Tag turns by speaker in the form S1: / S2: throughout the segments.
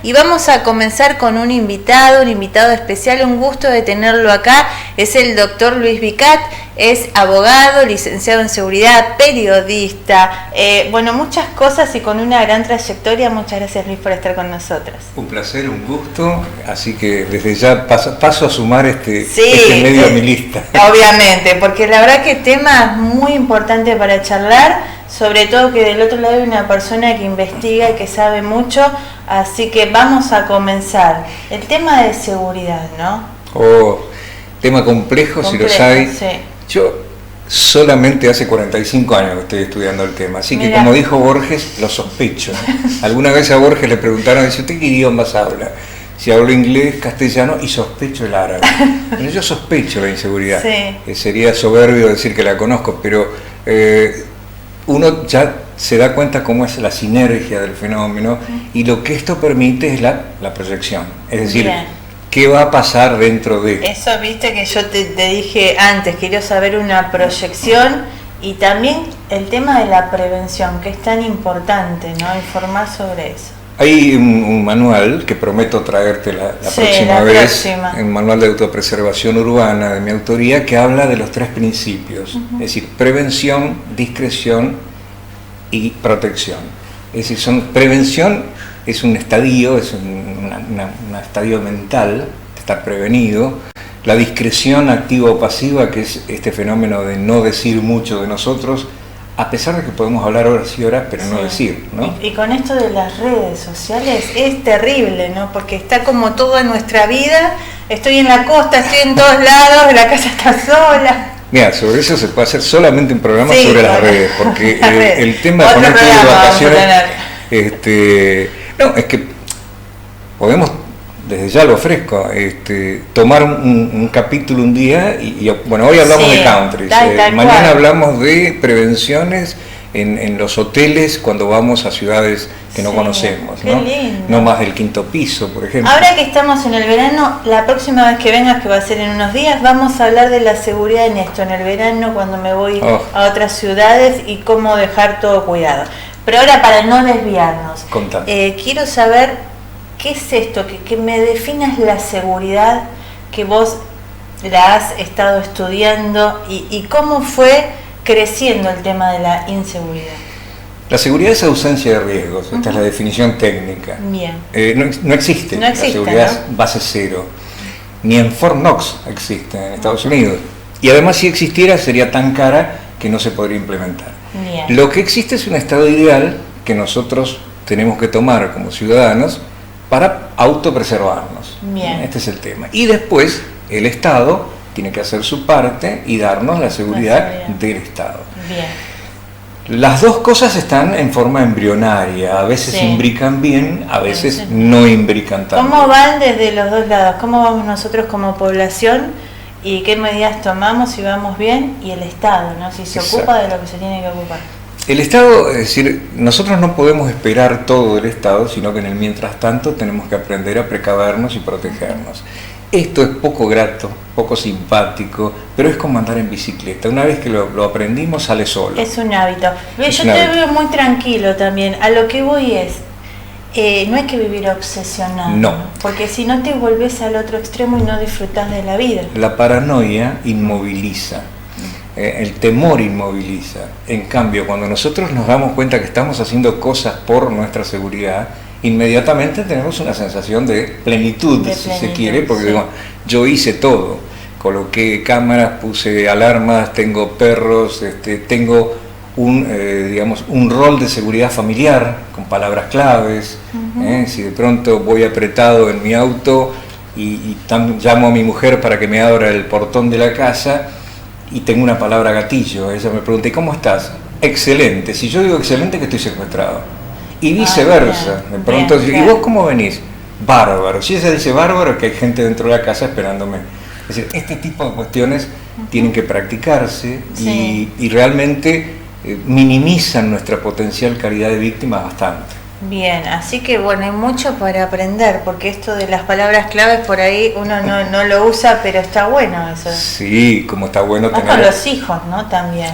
S1: y vamos a comenzar con un invitado especial, un gusto de tenerlo acá. Es el doctor Luis Vicat, es abogado, licenciado en seguridad, periodista, muchas cosas y con una gran trayectoria. Muchas gracias, Luis, por estar con nosotros.
S2: Un placer, un gusto, así que desde ya paso a sumar este medio a mi lista.
S1: Obviamente, porque la verdad que tema es muy importante para charlar, sobre todo que del otro lado hay una persona que investiga y que sabe mucho, así que vamos a comenzar. El tema de seguridad, ¿no?
S2: Tema complejo, si los hay. Sí. Yo solamente hace 45 años que estoy estudiando el tema, así que como dijo Borges, lo sospecho. Alguna vez a Borges le preguntaron, dice, ¿usted qué idiomas habla? Si hablo inglés, castellano y sospecho el árabe. Pero yo sospecho la inseguridad. Sí. Sería soberbio decir que la conozco, pero uno ya se da cuenta cómo es la sinergia del fenómeno y lo que esto permite es la proyección. Es decir, ¿qué va a pasar dentro de...?
S1: Eso, viste que yo te dije antes, quiero saber una proyección y también el tema de la prevención, que es tan importante, ¿no? Informar sobre eso.
S2: Hay un manual que prometo traerte la próxima vez, un manual de autopreservación urbana de mi autoría, que habla de los 3 principios, es decir, prevención, discreción y protección. Es decir, prevención es un estadio, es un estadio mental, estar prevenido. La discreción activa o pasiva, que es este fenómeno de no decir mucho de nosotros, a pesar de que podemos hablar horas y horas, pero no decir, ¿no?
S1: Y con esto de las redes sociales es terrible, ¿no? Porque está como todo en nuestra vida, estoy en la costa, estoy en todos lados, la casa está sola.
S2: Mira, sobre eso se puede hacer solamente un programa sobre las redes, porque el tema de ponerte de vacaciones, no, es que podemos, desde ya lo ofrezco, tomar un capítulo un día y hoy hablamos de countries, mañana hablamos de prevenciones en los hoteles cuando vamos a ciudades que no conocemos, ¿no? No más del 5º piso, por ejemplo.
S1: Ahora que estamos en el verano, la próxima vez que vengas, que va a ser en unos días, vamos a hablar de la seguridad en esto, en el verano, cuando me voy a otras ciudades y cómo dejar todo cuidado. Pero ahora, para no desviarnos, quiero saber qué es esto, que me definas la seguridad, que vos la has estado estudiando y cómo fue creciendo el tema de la inseguridad.
S2: La seguridad es ausencia de riesgos, esta es la definición técnica.
S1: Bien.
S2: No existe, la seguridad es base cero. Ni en Fort Knox existe en Estados Unidos. Y además, si existiera, sería tan cara que no se podría implementar. Bien. Lo que existe es un estado ideal que nosotros tenemos que tomar como ciudadanos para autopreservarnos. Bien. Este es el tema. Y después, el Estado tiene que hacer su parte y darnos la seguridad del Estado. Bien. Las dos cosas están en forma embrionaria, a veces imbrican bien, a veces no imbrican tan bien.
S1: ¿Cómo van desde los dos lados? ¿Cómo vamos nosotros como población y qué medidas tomamos si vamos bien? Y el Estado, ¿no? Si se ocupa de lo que se tiene que ocupar.
S2: El Estado, es decir, nosotros no podemos esperar todo del Estado, sino que en el mientras tanto tenemos que aprender a precavernos y protegernos. Esto es poco grato, poco simpático, pero es como andar en bicicleta. Una vez que lo aprendimos, sale solo.
S1: Es un hábito. Yo te veo muy tranquilo también. A lo que voy es, no hay que vivir obsesionado.
S2: No.
S1: Porque si no te volvés al otro extremo y no disfrutás de la vida.
S2: La paranoia inmoviliza. El temor inmoviliza. En cambio, cuando nosotros nos damos cuenta que estamos haciendo cosas por nuestra seguridad, inmediatamente tenemos una sensación de plenitud, si se quiere, porque digo, yo hice todo, coloqué cámaras, puse alarmas, tengo perros, tengo un rol de seguridad familiar con palabras claves. Si de pronto voy apretado en mi auto y llamo a mi mujer para que me abra el portón de la casa y tengo una palabra gatillo, ella me pregunta, ¿y cómo estás? Excelente. Si yo digo excelente, que estoy secuestrado. Y viceversa, de pronto, ¿y vos cómo venís? Bárbaro. Si ella dice bárbaro, que hay gente dentro de la casa esperándome. Es decir, este tipo de cuestiones tienen que practicarse y realmente minimizan nuestra potencial calidad de víctimas bastante.
S1: Bien, así que bueno, hay mucho para aprender, porque esto de las palabras claves por ahí uno no lo usa, pero está bueno eso.
S2: Sí, como está bueno
S1: tener... con los hijos, ¿no? También.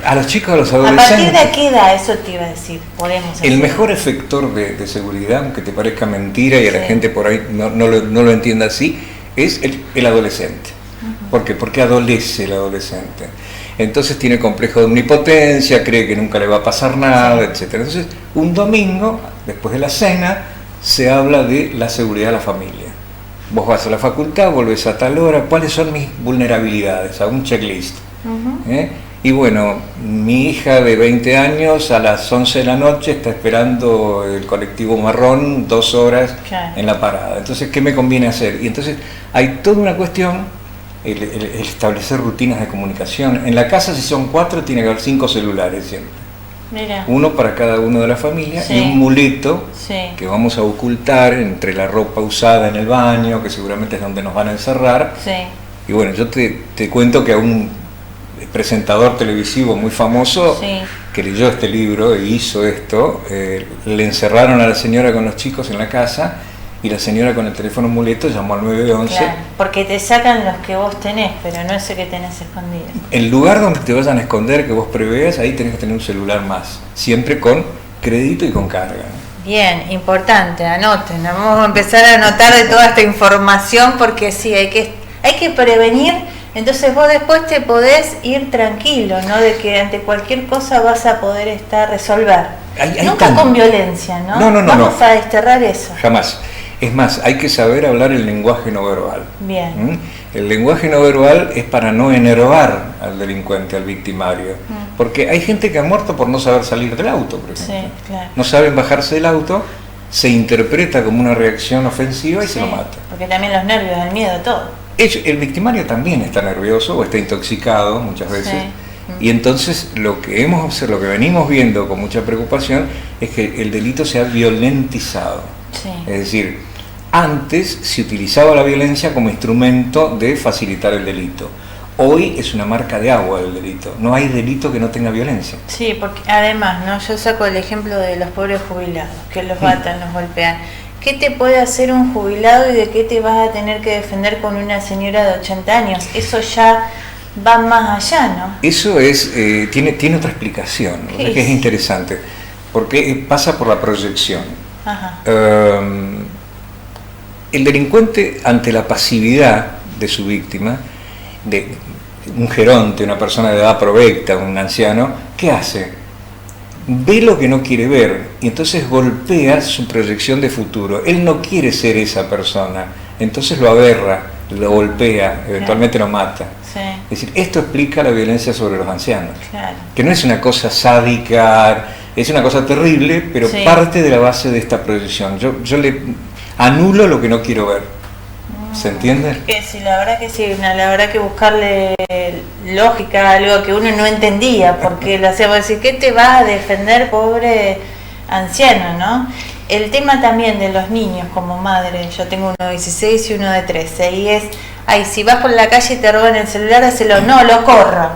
S2: A los chicos, a los
S1: ¿A
S2: adolescentes.
S1: partir de qué edad? Eso te iba a decir, podemos hacer.
S2: El mejor efector de seguridad, aunque te parezca mentira y a la gente por ahí no lo entienda así, es el adolescente. ¿Por qué? Porque adolece el adolescente. Entonces tiene complejo de omnipotencia, cree que nunca le va a pasar nada, etc. Entonces, un domingo, después de la cena, se habla de la seguridad de la familia. Vos vas a la facultad, volvés a tal hora, ¿cuáles son mis vulnerabilidades? Hago un checklist. Y bueno, mi hija de 20 años a las 11 de la noche está esperando el colectivo marrón 2 horas en la parada. Entonces, ¿qué me conviene hacer? Y entonces hay toda una cuestión, el establecer rutinas de comunicación. En la casa, si son 4, tiene que haber 5 celulares siempre.
S1: Mira.
S2: Uno para cada uno de la familia y un muleto que vamos a ocultar entre la ropa usada en el baño, que seguramente es donde nos van a encerrar. Y bueno, yo te cuento que a un presentador televisivo muy famoso que leyó este libro e hizo esto, le encerraron a la señora con los chicos en la casa y la señora con el teléfono muleto llamó al 911.
S1: Claro, porque te sacan los que vos tenés, pero no ese que tenés escondido.
S2: El lugar donde te vayan a esconder, que vos preveas, ahí tenés que tener un celular más, siempre con crédito y con carga.
S1: Bien, importante, anoten, vamos a empezar a anotar de toda esta información porque sí, hay que prevenir. Entonces vos después te podés ir tranquilo, ¿no? De que ante cualquier cosa vas a poder resolver. Nunca con violencia, ¿no?
S2: No.
S1: Vamos a desterrar eso.
S2: Jamás. Es más, hay que saber hablar el lenguaje no verbal.
S1: Bien.
S2: El lenguaje no verbal es para no enervar al delincuente, al victimario. Porque hay gente que ha muerto por no saber salir del auto, por ejemplo.
S1: Sí, claro.
S2: No saben bajarse del auto, se interpreta como una reacción ofensiva y se lo mata.
S1: Porque también los nervios, el miedo, todo.
S2: El victimario también está nervioso o está intoxicado muchas veces. Y entonces lo que venimos viendo con mucha preocupación es que el delito se ha violentizado. Es decir, antes se utilizaba la violencia como instrumento de facilitar el delito. Hoy es una marca de agua el delito. No hay delito que no tenga violencia.
S1: Sí, porque además, ¿no? Yo saco el ejemplo de los pobres jubilados, que los matan, los golpean. ¿Qué te puede hacer un jubilado y de qué te vas a tener que defender con una señora de 80 años? Eso ya va más allá, ¿no? Eso
S2: tiene otra explicación, que es interesante, porque pasa por la proyección. El delincuente, ante la pasividad de su víctima, de un geronte, una persona de edad provecta, un anciano, ¿qué hace? Ve lo que no quiere ver y entonces golpea su proyección de futuro. Él no quiere ser esa persona, entonces lo aberra, lo golpea, eventualmente lo mata. Es decir, esto explica la violencia sobre los ancianos, que no es una cosa sádica, es una cosa terrible, pero parte de la base de esta proyección. Yo le anulo lo que no quiero ver. ¿Se entiende?
S1: Que sí, la verdad que sí, la verdad que buscarle lógica a algo que uno no entendía, porque lo hacíamos decir, ¿qué te vas a defender, pobre anciano, no? El tema también de los niños como madre, yo tengo uno de 16 y uno de 13, y es, si vas por la calle y te roban el celular, no, lo corro.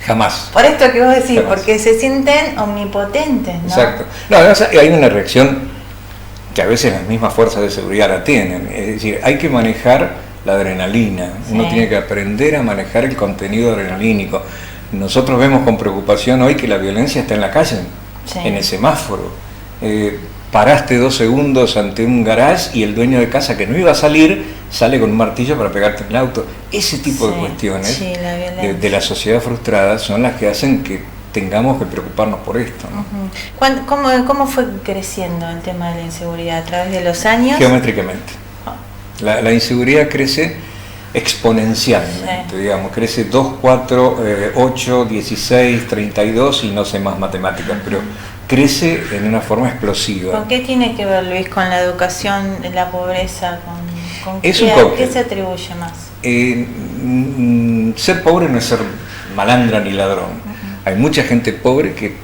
S2: Jamás.
S1: Por esto que vos decís, porque se sienten omnipotentes, ¿no?
S2: Exacto. No, además hay una reacción que a veces las mismas fuerzas de seguridad la tienen. Es decir, hay que manejar la adrenalina. Uno tiene que aprender a manejar el contenido adrenalínico. Nosotros vemos con preocupación hoy que la violencia está en la calle, en el semáforo. Paraste 2 segundos ante un garage y el dueño de casa, que no iba a salir, sale con un martillo para pegarte en el auto. Ese tipo de cuestiones de la sociedad frustrada son las que hacen que tengamos que preocuparnos por esto, ¿no?
S1: ¿Cómo fue creciendo el tema de la inseguridad? ¿A través de los años?
S2: Geométricamente. La inseguridad crece exponencialmente, digamos, crece 2, 4, 8, 16, 32 y no sé más matemáticas, pero crece en una forma explosiva.
S1: ¿Con qué tiene que ver, Luis, con la educación, la pobreza? ¿Con qué se atribuye más?
S2: Ser pobre no es ser malandra ni ladrón. Hay mucha gente pobre que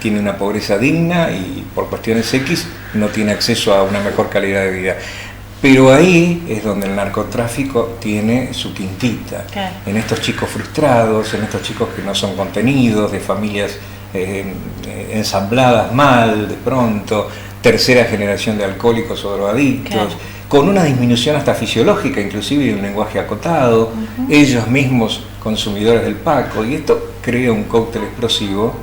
S2: tiene una pobreza digna y por cuestiones X no tiene acceso a una mejor calidad de vida. Pero ahí es donde el narcotráfico tiene su quintita. En estos chicos frustrados, en estos chicos que no son contenidos, de familias ensambladas mal de pronto, tercera generación de alcohólicos o drogadictos, con una disminución hasta fisiológica, inclusive de un lenguaje acotado, ellos mismos consumidores del paco, y esto crea un cóctel explosivo,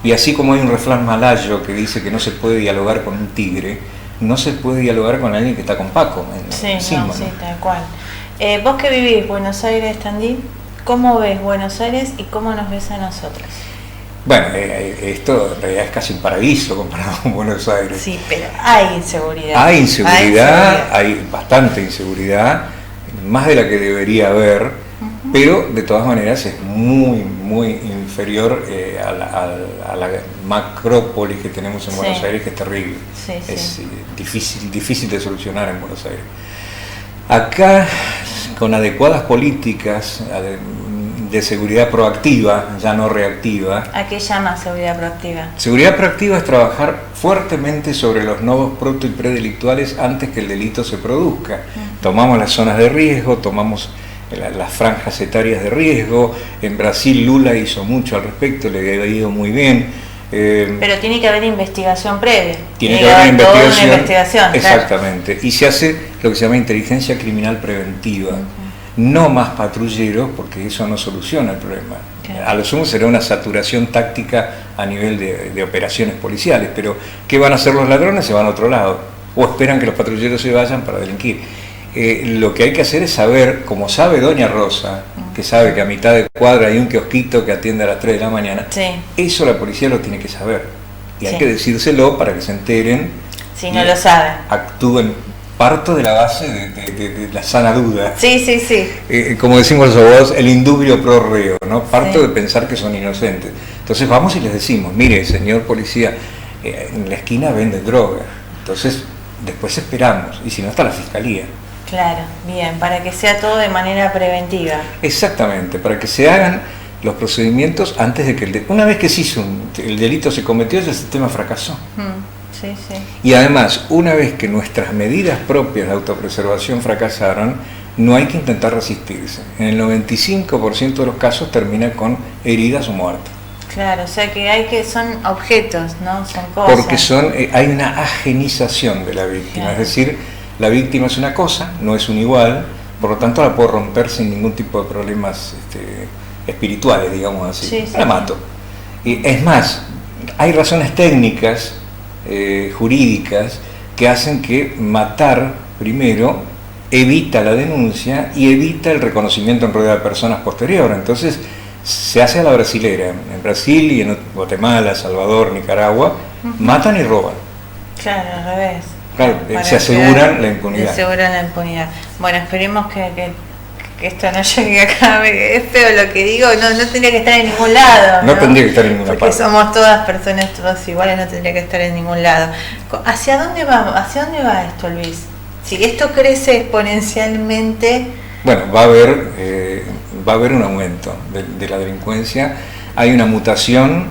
S2: y así como hay un refrán malayo que dice que no se puede dialogar con un tigre, no se puede dialogar con alguien que está con Paco encima, ¿no?
S1: Sí, tal cual. Vos que vivís Buenos Aires, Tandil, ¿cómo ves Buenos Aires y cómo nos ves a nosotros?
S2: Bueno, esto en realidad es casi un paraíso comparado con Buenos Aires.
S1: Sí, pero hay inseguridad.
S2: Hay inseguridad, hay bastante inseguridad, más de la que debería haber, pero de todas maneras es muy, muy inferior a la macrópolis que tenemos en Buenos Aires, que es terrible. Es difícil de solucionar en Buenos Aires. Acá, con adecuadas políticas de seguridad proactiva, ya no reactiva.
S1: ¿A qué llama seguridad proactiva?
S2: Seguridad proactiva es trabajar fuertemente sobre los nodos proto y predelictuales antes que el delito se produzca. Tomamos las zonas de riesgo, tomamos las franjas etarias de riesgo. En Brasil Lula hizo mucho al respecto, le ha ido muy bien.
S1: Pero tiene que haber investigación previa.
S2: Tiene que haber una
S1: investigación.
S2: Exactamente. Claro. Y se hace lo que se llama inteligencia criminal preventiva. No más patrulleros, porque eso no soluciona el problema. Claro. A lo sumo será una saturación táctica a nivel de operaciones policiales, pero ¿qué van a hacer los ladrones? Se van a otro lado, o esperan que los patrulleros se vayan para delinquir. Lo que hay que hacer es saber, como sabe Doña Rosa, que sabe que a mitad de cuadra hay un kiosquito que atiende a las 3 de la mañana, eso la policía lo tiene que saber. Y hay que decírselo para que se enteren.
S1: Si no lo saben.
S2: Actúen. Parto de la base de la sana duda.
S1: Sí.
S2: Como decimos los abogados, el indubio pro reo, ¿no? Parto de pensar que son inocentes. Entonces vamos y les decimos, mire, señor policía, en la esquina venden droga. Entonces, después esperamos, y si no, está la fiscalía.
S1: Claro, bien, para que sea todo de manera preventiva.
S2: Exactamente, para que se hagan los procedimientos antes de que una vez que se hizo el delito se cometió, ya el sistema fracasó.
S1: Sí.
S2: Y además, una vez que nuestras medidas propias de autopreservación fracasaron, no hay que intentar resistirse. En el 95% de los casos termina con heridas o muerte.
S1: Claro, o sea que son objetos, ¿no? Son cosas.
S2: Porque hay una agenización de la víctima, claro. Es decir, la víctima es una cosa, no es un igual, por lo tanto la puedo romper sin ningún tipo de problemas espirituales, digamos así. La mato. Y es más, hay razones técnicas, jurídicas, que hacen que matar primero evita la denuncia y evita el reconocimiento en rueda de personas posterior. Entonces se hace a la brasilera. En Brasil y en Guatemala, Salvador, Nicaragua, matan y roban.
S1: Claro, al revés.
S2: Claro, se aseguran la impunidad.
S1: Se aseguran la impunidad. Bueno, esperemos que esto no llegue acá. Es feo lo que digo, no tendría que estar en ningún lado.
S2: No tendría que estar en ninguna parte.
S1: Porque somos todas personas, todas iguales, no tendría que estar en ningún lado. ¿Hacia dónde va esto, Luis? Si esto crece exponencialmente...
S2: Bueno, va a haber un aumento de la delincuencia. Hay una mutación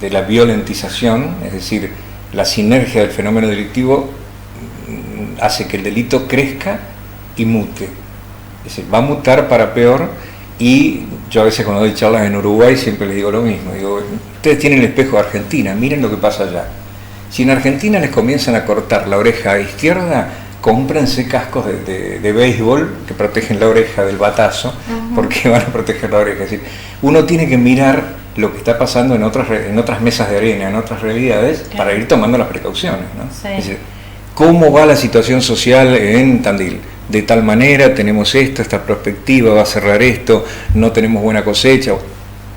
S2: de la violentización, es decir, la sinergia del fenómeno delictivo hace que el delito crezca y mute. Es decir, va a mutar para peor. Y yo a veces cuando doy charlas en Uruguay siempre les digo lo mismo. Digo, ustedes tienen el espejo de Argentina, miren lo que pasa allá. Si en Argentina les comienzan a cortar la oreja izquierda, cómprense cascos de béisbol que protegen la oreja del batazo, porque van a proteger la oreja. Es decir, uno tiene que mirar lo que está pasando en otras mesas de arena, en otras realidades, para ir tomando las precauciones, ¿no? Es decir, ¿cómo va la situación social en Tandil? De tal manera, tenemos esta perspectiva, va a cerrar esto, no tenemos buena cosecha,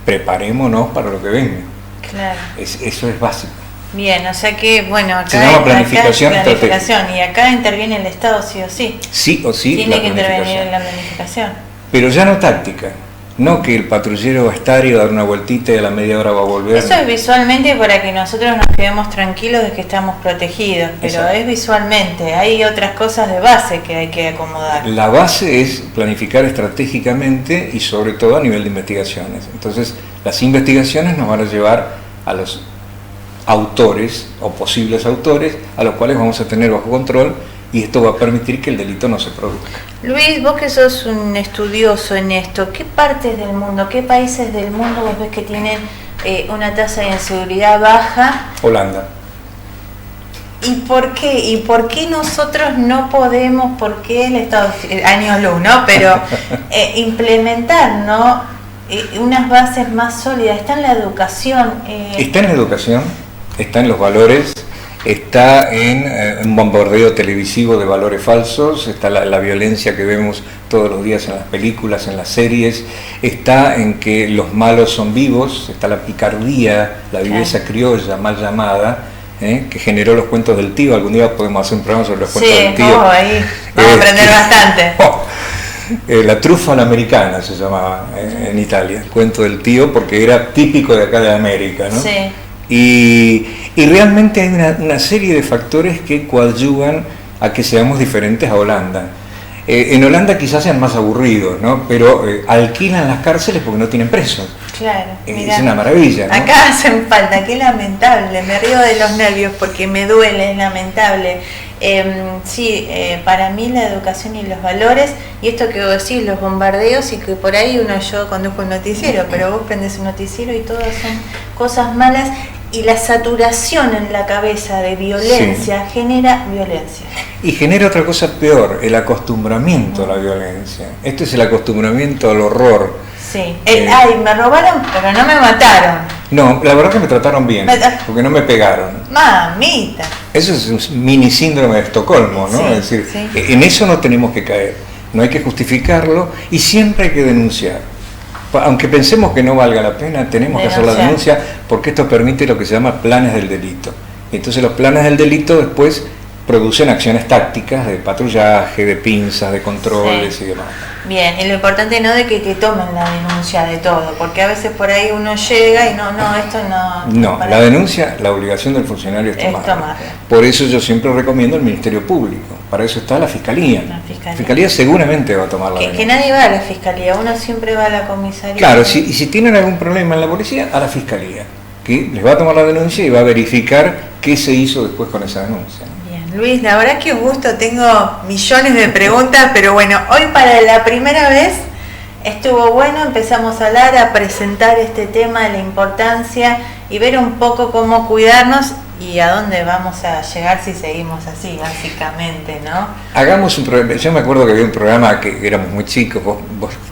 S2: preparémonos para lo que venga.
S1: Claro.
S2: Eso es básico.
S1: Bien, o sea que, bueno, acá...
S2: Se llama planificación
S1: estratégica. Y acá interviene el Estado sí o sí.
S2: Sí o sí.
S1: Tiene que intervenir en la planificación.
S2: Pero ya no táctica. No que el patrullero va a estar y va a dar una vueltita y a la media hora va a volver.
S1: Eso es visualmente para que nosotros nos quedemos tranquilos de que estamos protegidos, pero exacto, es visualmente. Hay otras cosas de base que hay que acomodar.
S2: La base es planificar estratégicamente y sobre todo a nivel de investigaciones. Entonces, las investigaciones nos van a llevar a los autores o posibles autores a los cuales vamos a tener bajo control, y esto va a permitir que el delito no se produzca.
S1: Luis, vos que sos un estudioso en esto, ¿qué partes del mundo, qué países del mundo vos ves que tienen una tasa de inseguridad baja?
S2: Holanda.
S1: ¿Y por qué? ¿Y por qué nosotros no podemos, por qué el Estado, años luz, ¿no? Pero implementar, ¿no? unas bases más sólidas. Está en la educación.
S2: Está en la educación, está en los valores, está en un bombardeo televisivo de valores falsos, está la violencia que vemos todos los días en las películas, en las series, está en que los malos son vivos, está la picardía, la viveza criolla mal llamada, que generó los cuentos del tío. Algún día podemos hacer un programa sobre los cuentos del tío.
S1: Ahí vamos a aprender bastante.
S2: La trufa a la americana se llamaba en Italia, el cuento del tío, porque era típico de acá de América, ¿no?
S1: Sí.
S2: Y realmente hay una serie de factores que coadyuvan a que seamos diferentes a Holanda. En Holanda quizás sean más aburridos, ¿no? Pero alquilan las cárceles porque no tienen presos.
S1: Claro, mirá,
S2: es una maravilla, ¿no?
S1: Acá hacen falta, qué lamentable, me río de los nervios porque me duele, es lamentable. Para mí la educación y los valores, y esto que vos decís, los bombardeos, y que por ahí yo conduzco un noticiero, pero vos prendés un noticiero y todas son cosas malas, y la saturación en la cabeza de violencia genera violencia.
S2: Y genera otra cosa peor, el acostumbramiento a la violencia. Esto es el acostumbramiento al horror.
S1: Sí, ay, me robaron, pero no me mataron.
S2: No, la verdad que me trataron bien, porque no me pegaron.
S1: Mamita.
S2: Eso es un mini síndrome de Estocolmo, ¿no?
S1: Sí,
S2: es decir, en eso no tenemos que caer, no hay que justificarlo y siempre hay que denunciar. Aunque pensemos que no valga la pena, tenemos que hacer la denuncia, porque esto permite lo que se llama planes del delito. Entonces los planes del delito después producen acciones tácticas de patrullaje, de pinzas, de controles y demás.
S1: Bien, y lo importante no de que tomen la denuncia de todo, porque a veces por ahí uno llega y esto no...
S2: No, la denuncia, la obligación del funcionario es tomarla. Por eso yo siempre recomiendo el Ministerio Público, para eso está la Fiscalía. La Fiscalía seguramente va a tomar la denuncia.
S1: Que nadie va a la Fiscalía, uno siempre va a la comisaría.
S2: Claro, y si tienen algún problema en la policía, a la Fiscalía, que les va a tomar la denuncia y va a verificar qué se hizo después con esa denuncia.
S1: Luis, la verdad que un gusto, tengo millones de preguntas, pero bueno, hoy para la primera vez estuvo bueno, empezamos a hablar, a presentar este tema de la importancia y ver un poco cómo cuidarnos y a dónde vamos a llegar si seguimos así, básicamente, ¿no?
S2: Hagamos un programa, yo me acuerdo que había un programa que éramos muy chicos, vos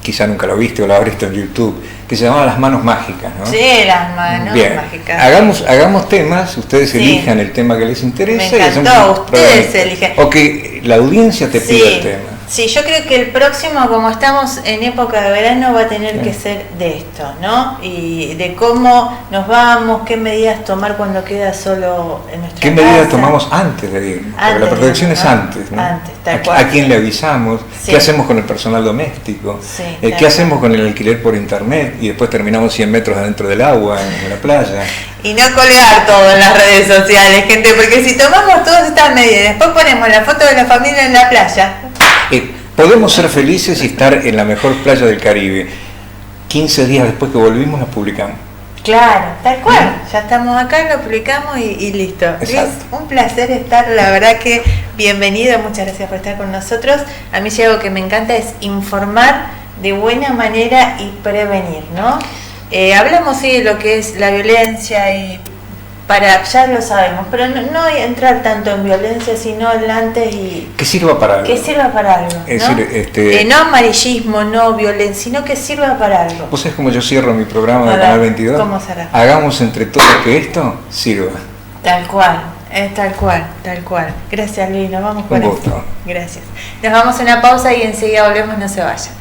S2: quizá nunca lo viste o lo habrás visto en YouTube, que se llamaba Las Manos Mágicas, ¿no?
S1: Sí, Las Manos Mágicas.
S2: Hagamos temas, ustedes elijan el tema que les interesa.
S1: Me encantó, ustedes eligen.
S2: O que la audiencia te pida el tema.
S1: Sí, yo creo que el próximo, como estamos en época de verano, va a tener que ser de esto, ¿no? Y de cómo nos vamos, qué medidas tomar cuando queda solo en nuestra casa.
S2: ¿Qué medidas tomamos antes de irnos? Porque la protección es antes, ¿no?
S1: Antes, tal cual.
S2: ¿A quién le avisamos? ¿Qué hacemos con el personal doméstico? ¿Qué hacemos con el alquiler por internet? Y después terminamos 100 metros adentro del agua, en la playa.
S1: Y no colgar todo en las redes sociales, gente, porque si tomamos todas estas medidas y después ponemos la foto de la familia en la playa...
S2: podemos ser felices y estar en la mejor playa del Caribe. 15 días después que volvimos la publicamos.
S1: Claro, tal cual. Ya estamos acá, lo publicamos y listo. Es un placer estar, la verdad que bienvenido, muchas gracias por estar con nosotros. A mí si algo que me encanta es informar de buena manera y prevenir, ¿no? Hablamos sí de lo que es la violencia y ya lo sabemos, pero no entrar tanto en violencia, sino el antes y...
S2: Que sirva para algo.
S1: Que sirva para algo, ¿no?
S2: Es decir,
S1: no amarillismo, no violencia, sino que sirva para algo.
S2: ¿Vos sabés cómo yo cierro mi programa de Canal 22?
S1: ¿Cómo será?
S2: Hagamos entre todos que esto sirva.
S1: Tal cual, tal cual. Gracias, Luis, nos vamos con esto. Gracias. Nos vamos a una pausa y enseguida volvemos, no se vayan.